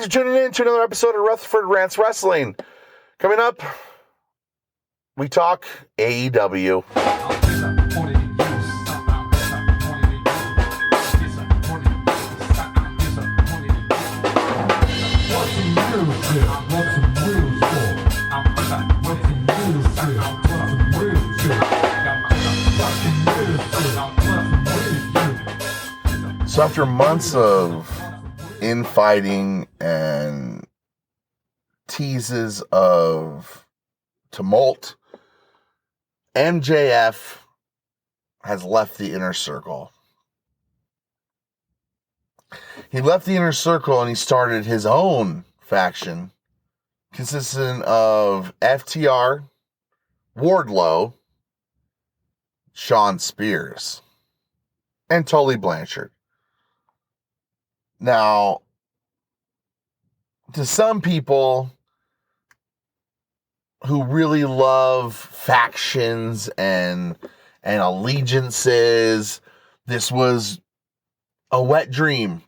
Thanks for tuning in to another episode of Rutherford Rants Wrestling. Coming up, we talk AEW. So after months of infighting and teases of tumult, MJF has left the Inner Circle. He left the Inner Circle and he started his own faction consisting of FTR, Wardlow, Shawn Spears, and Tully Blanchard. Now, to some people who really love factions and allegiances, this was a wet dream.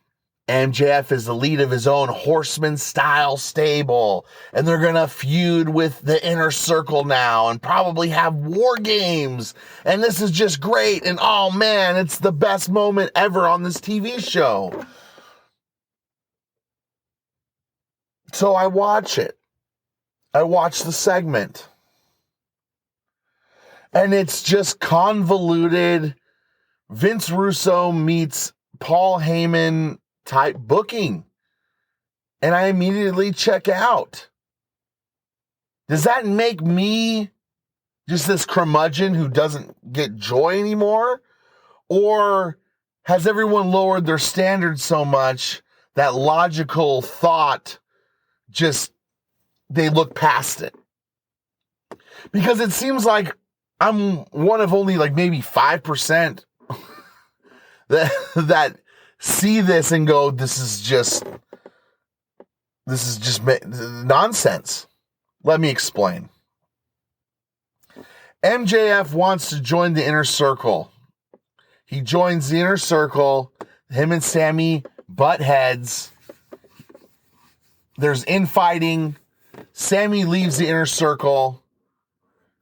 MJF is the lead of his own Horseman-style stable, and they're going to feud with the Inner Circle now and probably have war games, and this is just great, and oh man, it's the best moment ever on this TV show. So I watch it. I watch the segment. And it's just convoluted Vince Russo meets Paul Heyman type booking. And I immediately check out. Does that make me just this curmudgeon who doesn't get joy anymore? Or has everyone lowered their standards so much that logical thought just, they look past it? Because it seems like I'm one of only like maybe 5% that see this and go, this is just nonsense. Let me explain. MJF wants to join the Inner Circle. He joins the Inner Circle. Him and Sammy butt heads. There's infighting. Sammy leaves the Inner Circle.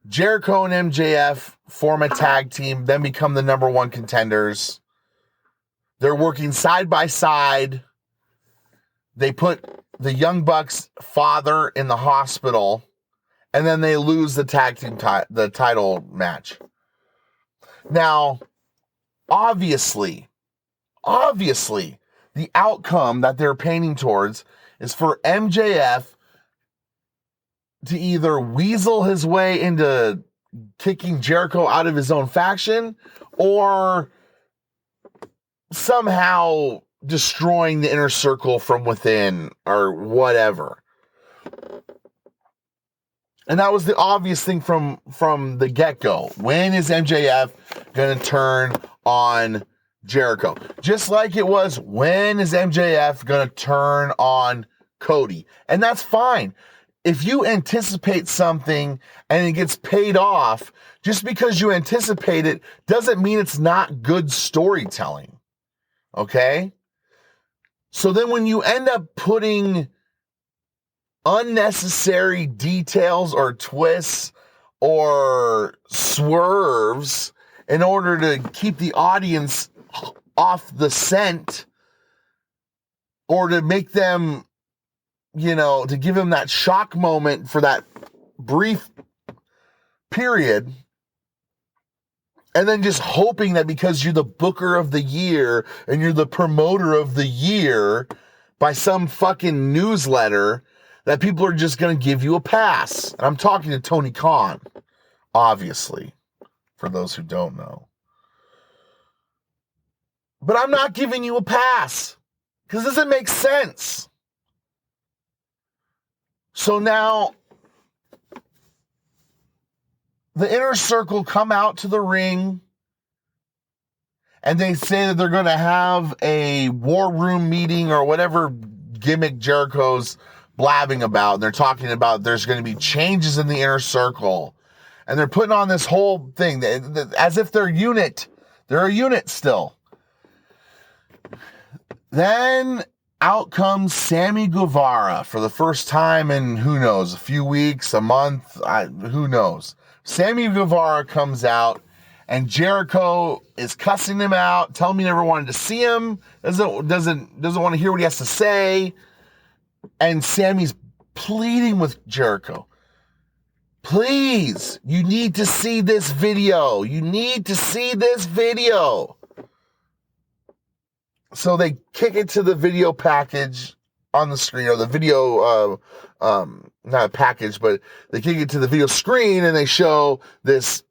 Jericho and MJF form a tag team, then become the number one contenders. They're working side by side. They put the Young Bucks' father in the hospital, and then they lose the tag team the title match. Now, obviously, the outcome that they're painting towards is for MJF to either weasel his way into kicking Jericho out of his own faction or somehow destroying the Inner Circle from within or whatever. And that was the obvious thing from the get-go. When is MJF going to turn on Jericho? Just like it was, when is MJF going to turn on Cody? And that's fine. If you anticipate something and it gets paid off, just because you anticipate it doesn't mean it's not good storytelling. Okay? So then when you end up putting unnecessary details or twists or swerves in order to keep the audience off the scent or to make them, to give them that shock moment for that brief period, and then just hoping that because you're the booker of the year and you're the promoter of the year by some fucking newsletter, that people are just going to give you a pass. And I'm talking to Tony Khan, obviously, for those who don't know. But I'm not giving you a pass because it doesn't make sense. So now the Inner Circle come out to the ring and they say that they're going to have a war room meeting or whatever gimmick Jericho's blabbing about. And they're talking about there's going to be changes in the Inner Circle. And they're putting on this whole thing as if they're a unit. They're a unit still. Then out comes Sammy Guevara for the first time in, who knows, a few weeks, a month, who knows. Sammy Guevara comes out, and Jericho is cussing him out, telling him he never wanted to see him, doesn't want to hear what he has to say. And Sammy's pleading with Jericho, please, you need to see this video. You need to see this video. So they kick it to the video package on the screen, or the video, not a package, but they kick it to the video screen, and they show this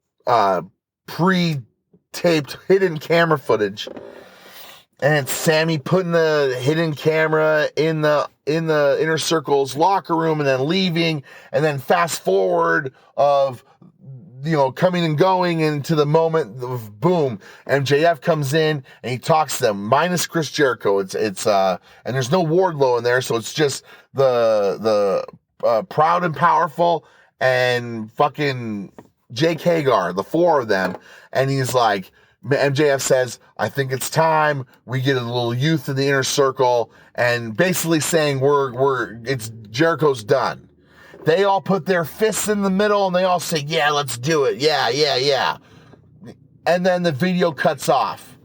pre-taped hidden camera footage. And it's Sammy putting the hidden camera in the Inner Circle's locker room and then leaving, and then fast forward of, coming and going into the moment of boom, MJF comes in and he talks to them, minus Chris Jericho. It's and there's no Wardlow in there, so it's just the Proud and Powerful and fucking Jake Hagar, the four of them. And he's like, MJF says, I think it's time we get a little youth in the Inner Circle, and basically saying it's Jericho's done. They all put their fists in the middle and they all say, yeah, let's do it. Yeah. And then the video cuts off.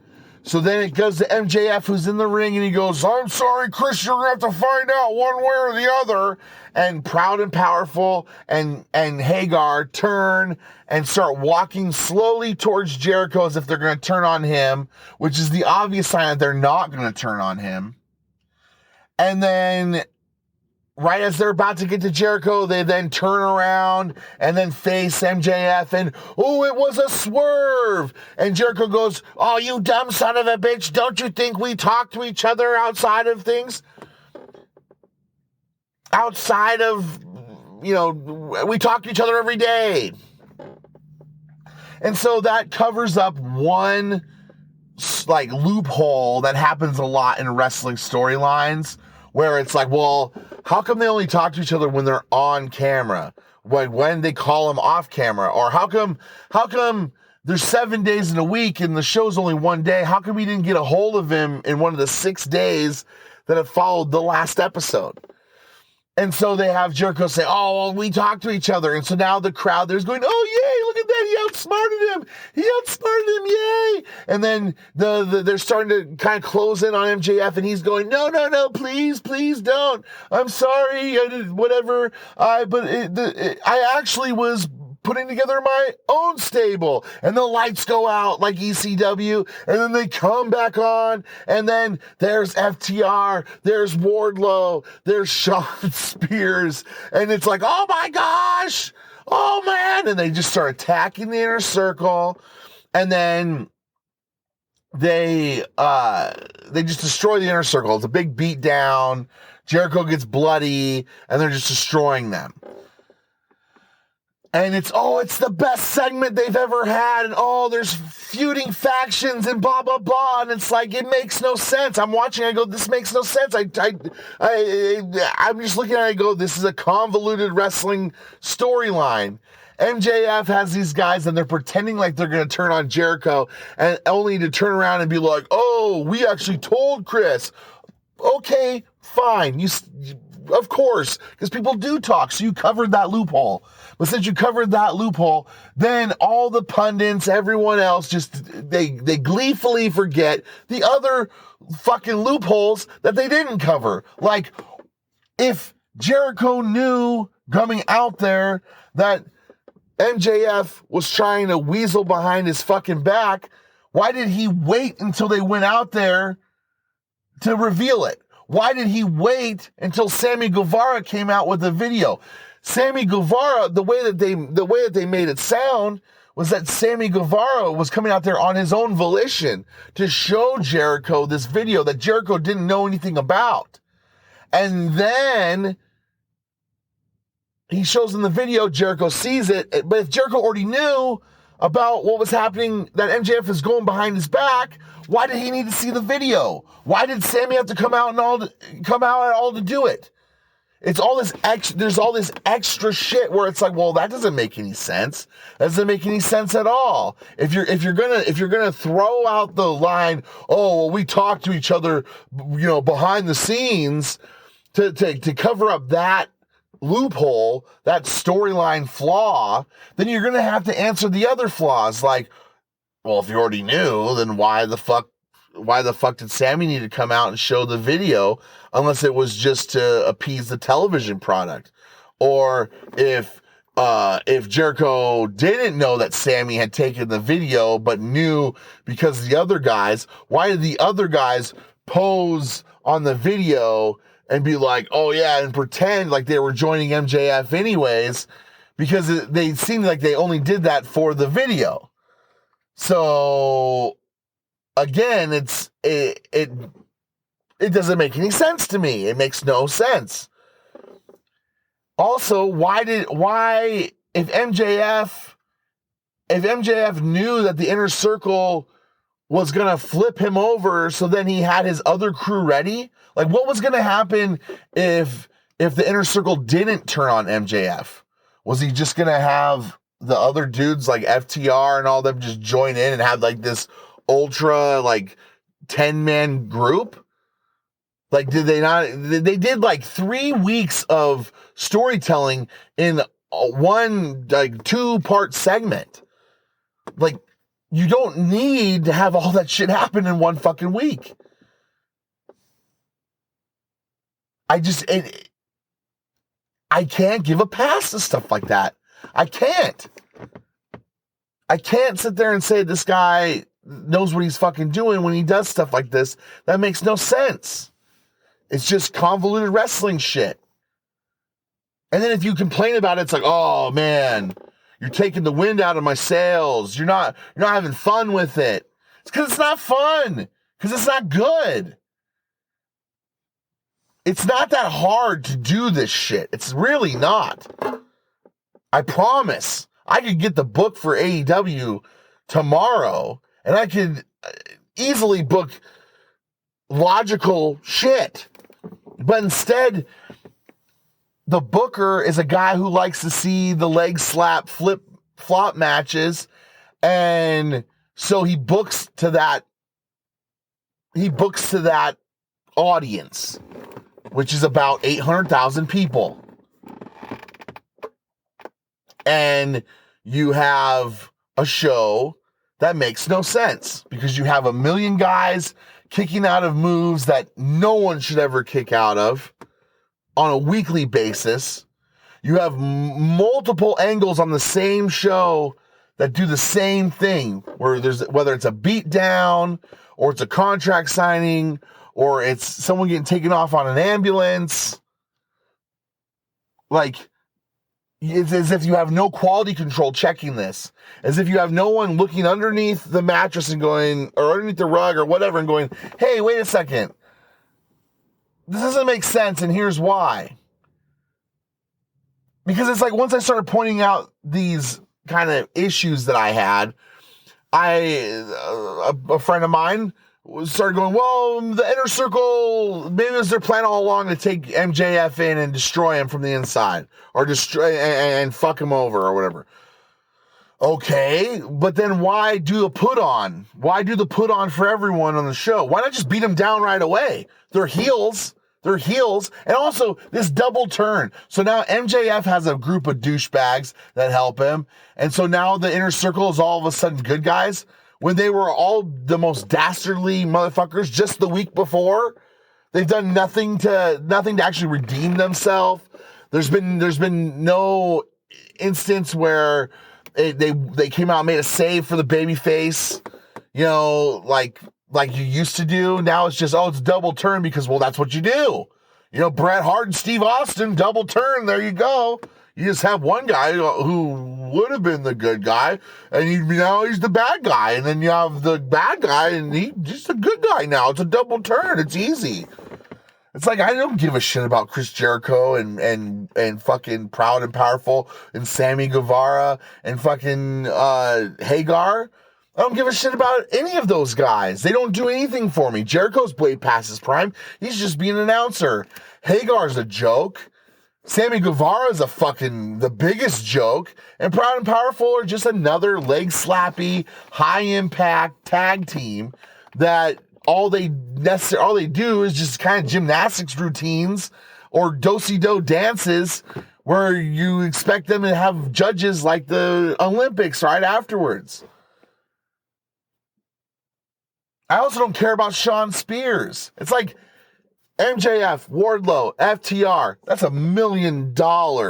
So then it goes to MJF, who's in the ring, and he goes, I'm sorry, Chris, you're going to have to find out one way or the other. And Proud and Powerful and Hagar turn and start walking slowly towards Jericho as if they're going to turn on him, which is the obvious sign that they're not going to turn on him. And then right as they're about to get to Jericho, they then turn around and then face MJF, and, oh, it was a swerve. And Jericho goes, oh, you dumb son of a bitch, don't you think we talk to each other outside of things? Outside of, we talk to each other every day. And so that covers up one, loophole that happens a lot in wrestling storylines, where it's like, well, how come they only talk to each other when they're on camera? When they call them off camera? Or how come there's 7 days in a week and the show's only one day? How come we didn't get a hold of him in one of the 6 days that have followed the last episode? And so they have Jericho say, oh, well, we talk to each other. And so now the crowd there's going, oh, yay, look at that. He outsmarted him. Yay. And then they're starting to kind of close in on MJF, and he's going, no, please don't. I'm sorry. I did whatever. I actually was putting together my own stable. And the lights go out like ECW, and then they come back on, and then there's FTR, there's Wardlow, there's Shawn Spears, and it's like, oh my gosh, oh man, and they just start attacking the Inner Circle, and then they just destroy the Inner Circle. It's a big beat down. Jericho gets bloody, and they're just destroying them. And it's the best segment they've ever had. And there's feuding factions and blah, blah, blah. And it's like, it makes no sense. I'm watching, I go, this makes no sense. I'm just looking at it, I go, this is a convoluted wrestling storyline. MJF has these guys and they're pretending like they're going to turn on Jericho, and only to turn around and be like, oh, we actually told Chris. Okay, fine. Of course, because people do talk, so you covered that loophole. But since you covered that loophole, then all the pundits, everyone else, they gleefully forget the other fucking loopholes that they didn't cover. Like, if Jericho knew coming out there that MJF was trying to weasel behind his fucking back, why did he wait until they went out there to reveal it? Why did he wait until Sammy Guevara came out with the video? Sammy Guevara, the way that they made it sound was that Sammy Guevara was coming out there on his own volition to show Jericho this video that Jericho didn't know anything about. And then he shows in the video, Jericho sees it, but if Jericho already knew about what was happening, that MJF is going behind his back, why did he need to see the video? Why did Sammy have to come out at all to do it? It's all this there's all this extra shit where it's like, well, that doesn't make any sense. That doesn't make any sense at all. If you're gonna throw out the line, oh, well, we talk to each other, behind the scenes to cover up that loophole, that storyline flaw, then you're gonna have to answer the other flaws. Like, well, if you already knew, then why the fuck did Sammy need to come out and show the video unless it was just to appease the television product? Or if Jericho didn't know that Sammy had taken the video but knew because the other guys, why did the other guys pose on the video and be like, oh yeah, and pretend like they were joining MJF anyways, because they seemed like they only did that for the video. So again, it doesn't make any sense to me. It makes no sense. Also, if MJF knew that the Inner Circle was gonna flip him over, so then he had his other crew ready, like what was gonna happen if the Inner Circle didn't turn on MJF? Was he just gonna have the other dudes like FTR and all them just join in and have like this ultra like 10-man group? Like, did they not? They did like 3 weeks of storytelling in one like 2-part segment. Like, you don't need to have all that shit happen in one fucking week. I can't give a pass to stuff like that. I can't sit there and say this guy knows what he's fucking doing when he does stuff like this. That makes no sense. It's just convoluted wrestling shit. And then if you complain about it, it's like, oh man, you're taking the wind out of my sails. You're not having fun with it. It's because it's not fun. Because it's not good. It's not that hard to do this shit. It's really not. I promise. I could get the book for AEW tomorrow, and I could easily book logical shit. But instead, the booker is a guy who likes to see the leg slap flop matches, and so he books to that audience, which is about 800,000 people. And you have a show that makes no sense because you have a million guys kicking out of moves that no one should ever kick out of on a weekly basis. You have multiple angles on the same show that do the same thing, whether it's a beat down or it's a contract signing or it's someone getting taken off on an ambulance. Like, it's as if you have no quality control checking this. As if you have no one looking underneath the mattress and going, or underneath the rug or whatever, and going, hey, wait a second. This doesn't make sense, and here's why. Because it's like once I started pointing out these kind of issues that I had, a friend of mine started going, well, the Inner Circle, maybe it was their plan all along to take MJF in and destroy him from the inside, or destroy and fuck him over or whatever. Okay, but then why do a put on? Why do the put on for everyone on the show? Why not just beat them down right away? They're heels. They're heels. And also this double turn. So now MJF has a group of douchebags that help him. And so now the Inner Circle is all of a sudden good guys when they were all the most dastardly motherfuckers just the week before. They've done nothing to actually redeem themselves. There's been no instance where they came out and made a save for the babyface, like you used to do. Now it's just, it's double turn because, well, that's what you do. Bret Hart and Steve Austin, double turn. There you go. You just have one guy who would have been the good guy, and now he's the bad guy. And then you have the bad guy, and he's just a good guy now. It's a double turn. It's easy. It's like, I don't give a shit about Chris Jericho and fucking Proud and Powerful and Sammy Guevara and fucking Hagar. I don't give a shit about any of those guys. They don't do anything for me. Jericho's way past his prime. He's just being an announcer. Hagar's a joke. Sammy Guevara is the biggest joke, and Proud and Powerful are just another leg slappy, high impact tag team that all they do is just kind of gymnastics routines or do-si-do dances where you expect them to have judges like the Olympics right afterwards. I also don't care about Sean Spears. It's like MJF, Wardlow, FTR. That's $1 million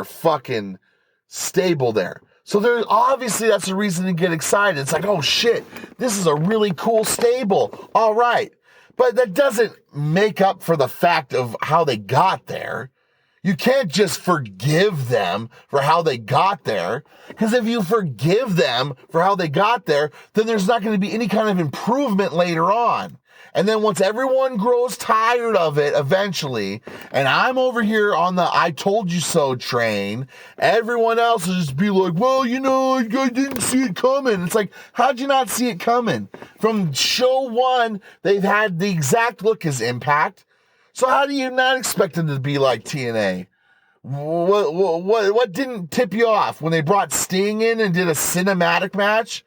fucking stable there. So there's obviously that's a reason to get excited. It's like, oh shit, this is a really cool stable. All right. But that doesn't make up for the fact of how they got there. You can't just forgive them for how they got there, because if you forgive them for how they got there, then there's not going to be any kind of improvement later on. And then once everyone grows tired of it eventually, and I'm over here on the I told you so train, everyone else will just be like, well, you know, I didn't see it coming. It's like, how'd you not see it coming? From show one, they've had the exact look as Impact. So how do you not expect them to be like TNA? What didn't tip you off when they brought Sting in and did a cinematic match?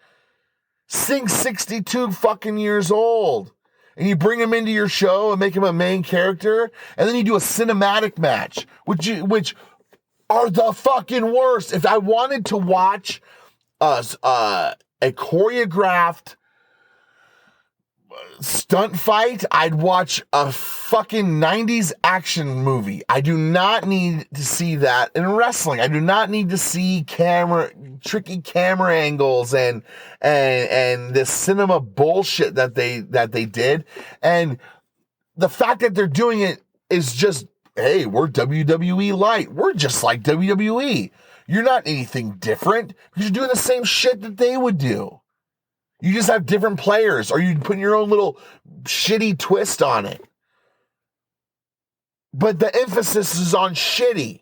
Sting's 62 fucking years old. And you bring him into your show and make him a main character, and then you do a cinematic match, which are the fucking worst. If I wanted to watch a choreographed stunt fight, I'd watch a fucking 90s action movie. I do not need to see that in wrestling. I do not need to see tricky camera angles and this cinema bullshit that they did. And the fact that they're doing it is just, hey, we're WWE light. We're just like WWE. You're not anything different because you're doing the same shit that they would do. You just have different players, or you put your own little shitty twist on it. But the emphasis is on shitty.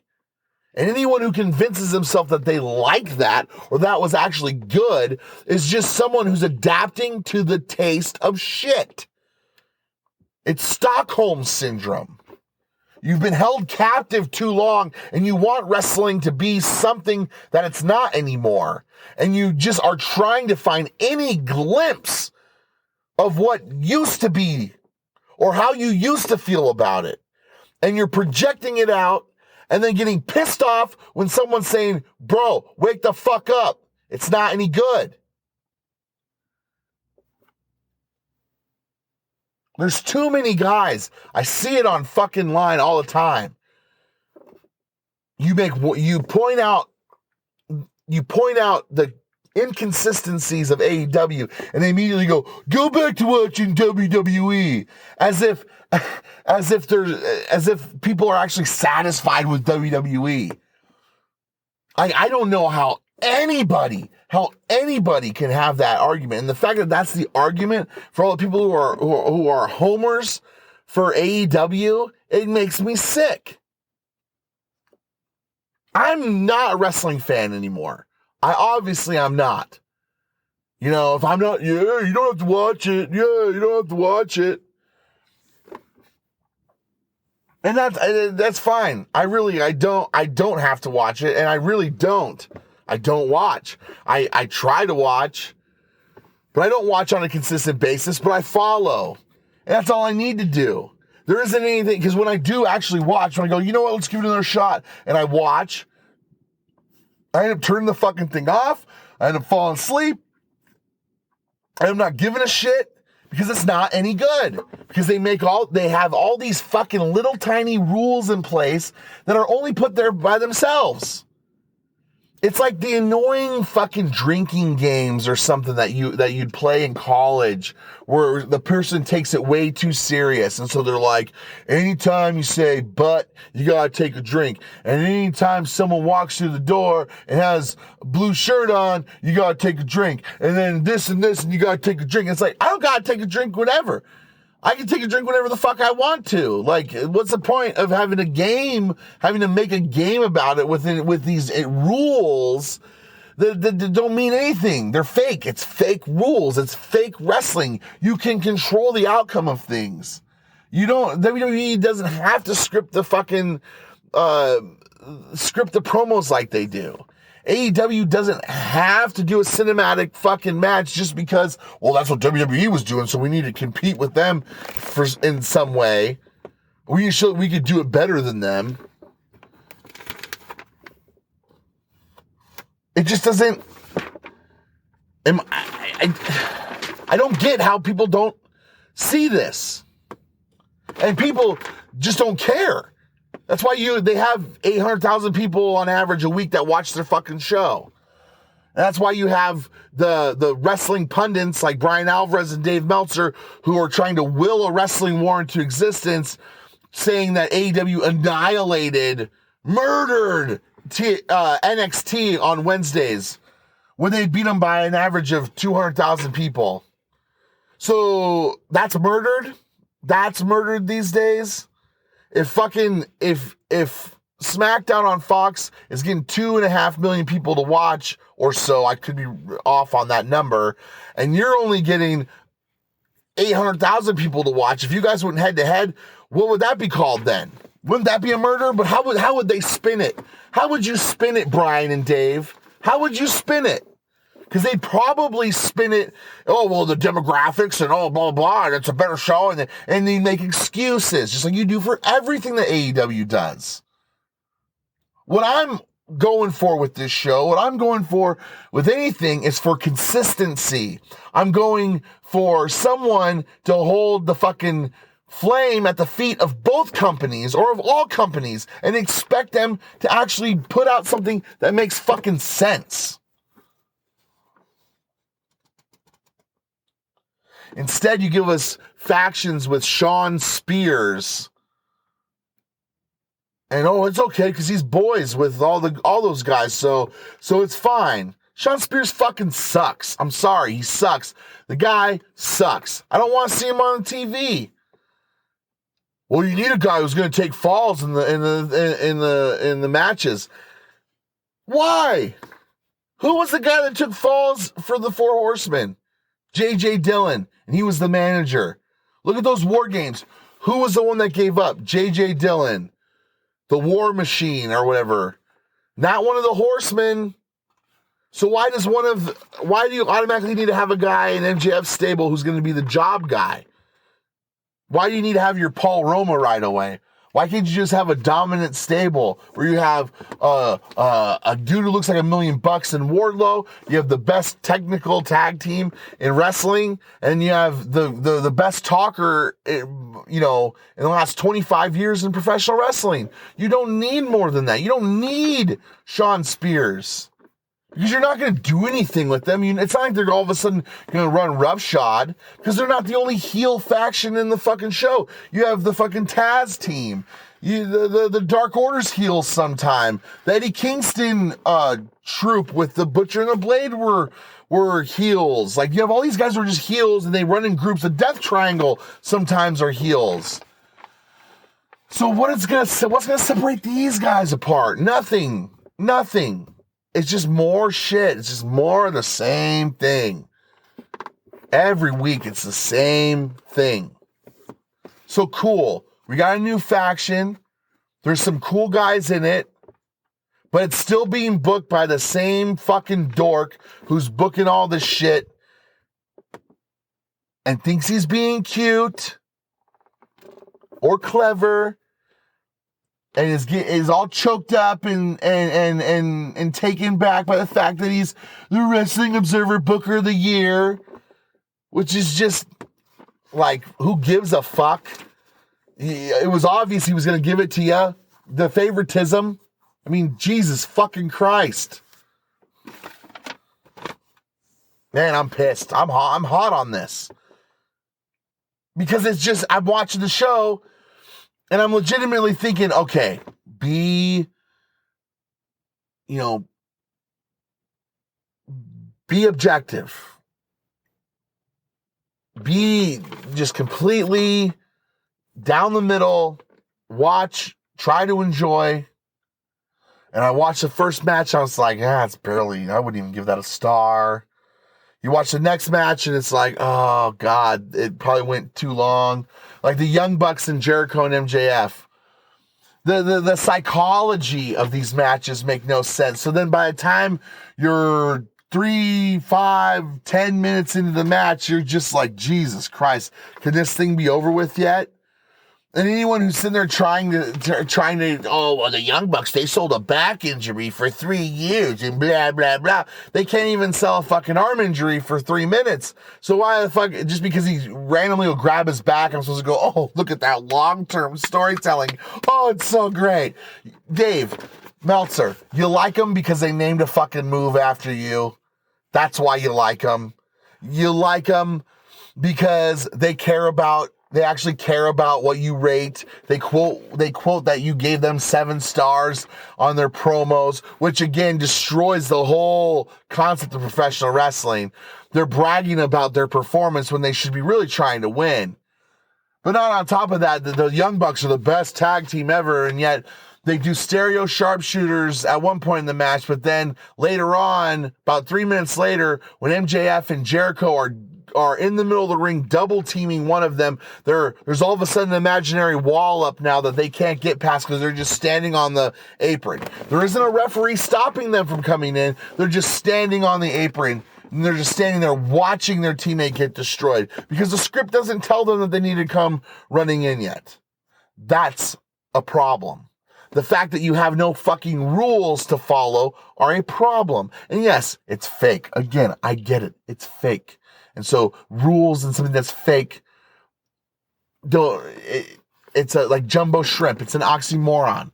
And anyone who convinces himself that they like that, or that was actually good, is just someone who's adapting to the taste of shit. It's Stockholm Syndrome. You've been held captive too long, and you want wrestling to be something that it's not anymore. And you just are trying to find any glimpse of what used to be or how you used to feel about it. And you're projecting it out and then getting pissed off when someone's saying, bro, wake the fuck up. It's not any good. There's too many guys. I see it on fucking line all the time. You point out the inconsistencies of AEW, and they immediately go back to watching WWE, as if people are actually satisfied with WWE. I don't know how anybody can have that argument, and the fact that that's the argument for all the people who are homers for AEW, it makes me sick. I'm not a wrestling fan anymore. I'm not. You know, if I'm not, you don't have to watch it. Yeah, you don't have to watch it. And that's fine. I don't have to watch it, and I really don't. I don't watch. I try to watch, but I don't watch on a consistent basis, but I follow. And that's all I need to do. There isn't anything, because when I do actually watch, when I go, you know what, let's give it another shot, and I watch, I end up turning the fucking thing off, I end up falling asleep, I'm not giving a shit, because it's not any good. Because they have all these fucking little tiny rules in place that are only put there by themselves. It's like the annoying fucking drinking games or something that you'd play in college where the person takes it way too serious. And so they're like, anytime you say but, you gotta take a drink. And anytime someone walks through the door and has a blue shirt on, you gotta take a drink. And then this and this, and you gotta take a drink. It's like, I don't gotta take a drink whenever. I can take a drink whenever the fuck I want to. Like, what's the point of having to make a game about it with these rules that don't mean anything? They're fake. It's fake rules. It's fake wrestling. You can control the outcome of things. WWE doesn't have to script the fucking script the promos like they do. AEW doesn't have to do a cinematic fucking match just because, well, that's what WWE was doing, so we need to compete with them in some way. We could do it better than them. It just doesn't. I don't get how people don't see this, and people just don't care. That's why they have 800,000 people on average a week that watch their fucking show. And that's why you have the wrestling pundits like Brian Alvarez and Dave Meltzer who are trying to will a wrestling war into existence, saying that AEW annihilated, murdered NXT on Wednesdays when they beat them by an average of 200,000 people. So that's murdered? That's murdered these days? If SmackDown on Fox is getting 2.5 million people to watch or so, I could be off on that number, and you're only getting 800,000 people to watch, if you guys went head to head, what would that be called then? Wouldn't that be a murder? But how would they spin it? How would you spin it, Brian and Dave? How would you spin it? Because they'd probably spin it, oh, well, the demographics and oh, blah, blah, and it's a better show, and they make excuses, just like you do for everything that AEW does. What I'm going for with this show, what I'm going for with anything is for consistency. I'm going for someone to hold the fucking flame at the feet of both companies or of all companies and expect them to actually put out something that makes fucking sense. Instead, you give us factions with Sean Spears. And oh, it's okay because he's boys with all those guys, so it's fine. Sean Spears fucking sucks. I'm sorry, he sucks. The guy sucks. I don't want to see him on TV. Well, you need a guy who's going to take falls in the matches. Why? Who was the guy that took falls for the Four Horsemen? J.J. Dillon, and he was the manager. Look at those War Games. Who was the one that gave up? J.J. Dillon, the War Machine or whatever. Not one of the Horsemen. So why do you automatically need to have a guy in MJF stable who's going to be the job guy? Why do you need to have your Paul Roma right away? Why can't you just have a dominant stable where you have a dude who looks like $1 million in Wardlow, you have the best technical tag team in wrestling, and you have the best talker, in the last 25 years in professional wrestling. You don't need more than that. You don't need Sean Spears. Because you're not going to do anything with them. It's not like they're all of a sudden going to run roughshod, because they're not the only heel faction in the fucking show. You have the fucking Taz team. The Dark Order's heels sometime. The Eddie Kingston troupe with the Butcher and the Blade were heels. Like, you have all these guys who are just heels, and they run in groups. The Death Triangle sometimes are heels. So what's going to separate these guys apart? Nothing. It's just more shit. It's just more of the same thing. Every week, it's the same thing. So cool. We got a new faction. There's some cool guys in it. But it's still being booked by the same fucking dork who's booking all this shit and thinks he's being cute or clever. And is all choked up and taken back by the fact that he's the Wrestling Observer Booker of the Year, which is just like, who gives a fuck? It was obvious he was going to give it to you. The favoritism. I mean, Jesus fucking Christ. Man, I'm pissed. I'm hot on this. Because it's just, I'm watching the show and I'm legitimately thinking, okay, be objective. Be just completely down the middle. Watch, try to enjoy. And I watched the first match, I was like, it's barely, I wouldn't even give that a star. You watch the next match and it's like, oh God, it probably went too long. Like the Young Bucks and Jericho and MJF. The psychology of these matches make no sense. So then by the time you're 3, 5, 10 minutes into the match, you're just like, Jesus Christ, can this thing be over with yet? And anyone who's sitting there trying to, oh, well, the Young Bucks, they sold a back injury for 3 years and blah, blah, blah. They can't even sell a fucking arm injury for 3 minutes. So why the fuck, just because he randomly will grab his back, I'm supposed to go, oh, look at that long-term storytelling. Oh, it's so great. Dave Meltzer, you like them because they named a fucking move after you. That's why you like them. You like them because they actually care about what you rate. They quote that you gave them 7 stars on their promos, which again destroys the whole concept of professional wrestling. They're bragging about their performance when they should be really trying to win. But not on top of that, the Young Bucks are the best tag team ever, and yet they do stereo sharpshooters at one point in the match, but then later on, about 3 minutes later, when MJF and Jericho are in the middle of the ring double teaming one of them, there's all of a sudden an imaginary wall up now that they can't get past because they're just standing on the apron. There isn't a referee stopping them from coming in. They're just standing on the apron, and they're just standing there watching their teammate get destroyed because the script doesn't tell them that they need to come running in yet. That's a problem. The fact that you have no fucking rules to follow are a problem. And yes, it's fake. Again, I get it. It's fake. And so rules and something that's fake, it's like jumbo shrimp. It's an oxymoron.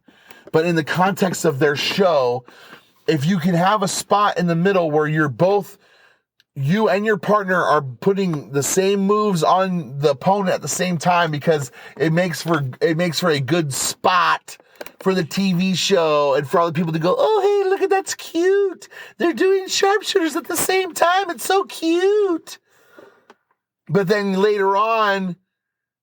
But in the context of their show, if you can have a spot in the middle where you and your partner are putting the same moves on the opponent at the same time because it makes for a good spot for the TV show and for all the people to go, oh, hey, look at that's cute. They're doing sharpshooters at the same time. It's so cute. But then later on,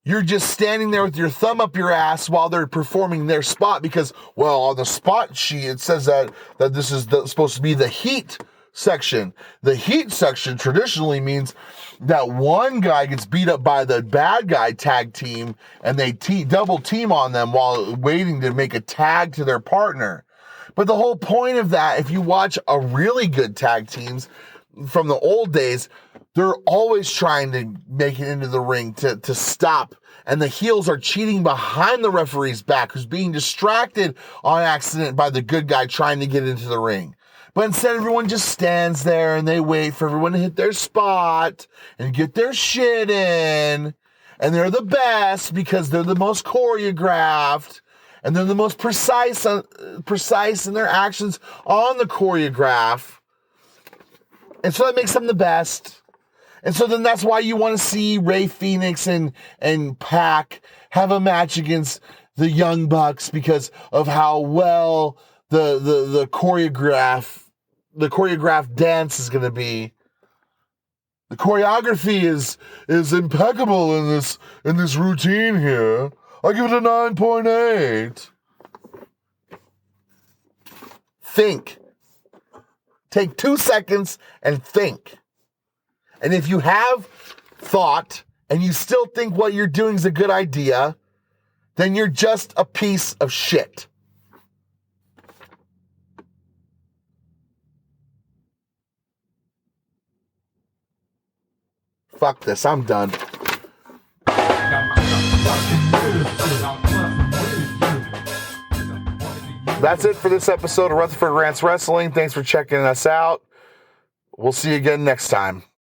you're just standing there with your thumb up your ass while they're performing their spot because, well, on the spot sheet, it says that this is supposed to be the heat section. The heat section traditionally means that one guy gets beat up by the bad guy tag team and they double team on them while waiting to make a tag to their partner. But the whole point of that, if you watch a really good tag teams from the old days, they're always trying to make it into the ring to stop. And the heels are cheating behind the referee's back, who's being distracted on accident by the good guy trying to get into the ring. But instead, everyone just stands there and they wait for everyone to hit their spot and get their shit in. And they're the best because they're the most choreographed and they're the most precise in their actions on the choreograph. And so that makes them the best. And so then that's why you want to see Rey Fenix and Pac have a match against the Young Bucks because of how well the choreographed dance is going to be. The choreography is impeccable in this routine here. I give it a 9.8. Think. Take 2 seconds and think. And if you have thought and you still think what you're doing is a good idea, then you're just a piece of shit. Fuck this, I'm done. That's it for this episode of Rutherford Rants Wrestling. Thanks for checking us out. We'll see you again next time.